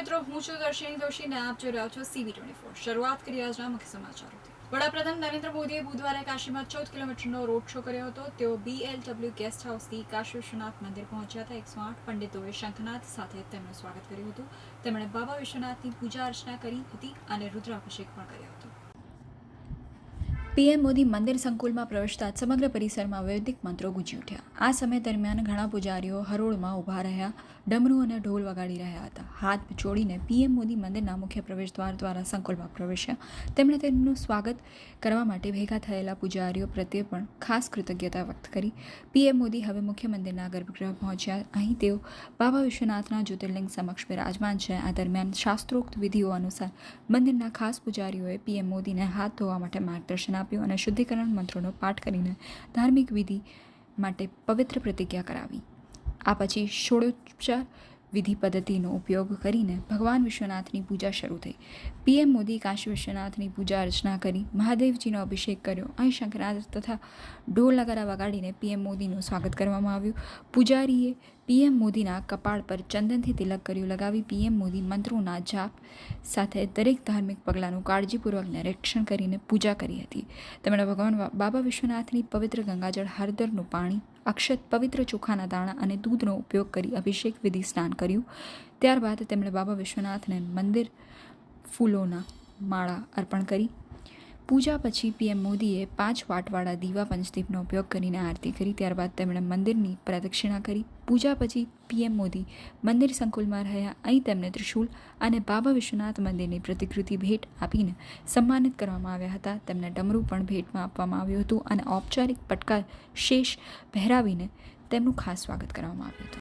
મિત્રો, હું છું દર્શિની જોશી ને આપ જોઈ રહ્યા છો CV24। શરૂઆત કરી આજના મુખ્ય સમાચારોથી। વડાપ્રધાન નરેન્દ્ર મોદીએ બુધવારે કાશીમાં 14 કિલોમીટરનો રોડ શો કર્યો હતો। તેઓ BLW ગેસ્ટ હાઉસથી કાશી વિશ્વનાથ મંદિર પહોંચ્યા હતા। 108 પંડિતોએ શંખનાદ સાથે તેમનું સ્વાગત કર્યું હતું। તેમણે બાબા વિશ્વનાથની પૂજા અર્ચના કરી હતી અને રુદ્રાભિષેક પણ કર્યો હતો। PM મોદી મંદિર સંકુલમાં પ્રવેશતા સમગ્ર પરિસરમાં વૈદિક મંત્રો ગુંજી ઉઠ્યા। આ સમય દરમિયાન ઘણા પૂજારીઓ હરોળમાં ઊભા રહ્યા, ડમરૂ અને ઢોલ વગાડી રહ્યા હતા। હાથ જોડીને PM મોદી મંદિરના મુખ્ય પ્રવેશદ્વાર દ્વારા સંકુલમાં પ્રવેશ્યા। તેમણે તેમનું સ્વાગત કરવા માટે ભેગા થયેલા પૂજારીઓ પ્રત્યે પણ ખાસ કૃતજ્ઞતા વ્યક્ત કરી। PM મોદી હવે મુખ્ય મંદિરના ગર્ભગૃહ પહોંચ્યા। અહીં તેઓ બાબા વિશ્વનાથના જ્યોતિર્લિંગ સમક્ષ બિરાજમાન છે। આ દરમિયાન શાસ્ત્રોક્ત વિધિઓ અનુસાર મંદિરના ખાસ પૂજારીઓએ PM મોદીને હાથ ધોવા માટે માર્ગદર્શન આપ્યું અને શુદ્ધિકરણ મંત્રોનો પાઠ કરીને ધાર્મિક વિધિ માટે પવિત્ર પ્રતિજ્ઞા કરાવી। આ પછી ષોડશોપચાર વિધિ પદ્ધતિનો ઉપયોગ કરીને ભગવાન વિશ્વનાથની પૂજા શરૂ થઈ। PM મોદી કાશી વિશ્વનાથની પૂજા અર્ચના કરી મહાદેવજીનો અભિષેક કર્યો। અહીં શંખનાદ તથા ઢોલ નગારા વગાડીને PM મોદીનું સ્વાગત કરવામાં આવ્યું। પૂજારીએ PM મોદીના કપાળ પર ચંદનથી તિલક કર્યું લગાવી PM મોદી મંત્રોના જાપ સાથે દરેક ધાર્મિક પગલાંનું કાળજીપૂર્વક નિરીક્ષણ કરીને પૂજા કરી હતી। તેમણે ભગવાન બાબા વિશ્વનાથની પવિત્ર ગંગાજળ, હળદરનું પાણી, અક્ષત, પવિત્ર ચોખાના દાણા અને દૂધનો ઉપયોગ કરી અભિષેક વિધિ સ્નાન કર્યું। ત્યારબાદ તેમણે બાબા વિશ્વનાથને મંદિર ફૂલોના માળા અર્પણ કરી। પૂજા પછી PM મોદીએ 5 વાટવાળા દીવા પંચદીપનો ઉપયોગ કરીને આરતી કરી। ત્યારબાદ તેમણે મંદિરની પ્રદક્ષિણા કરી। પૂજા પછી PM મોદી મંદિર સંકુલમાં રહ્યા। અહીં તેમને ત્રિશૂલ અને બાબા વિશ્વનાથ મંદિરની પ્રતિકૃતિ ભેટ આપીને સન્માનિત કરવામાં આવ્યા હતા। તેમને ડમરૂ પણ ભેટમાં આપવામાં આવ્યું હતું અને ઔપચારિક પટકાર શેષ પહેરાવીને તેમનું ખાસ સ્વાગત કરવામાં આવ્યું હતું।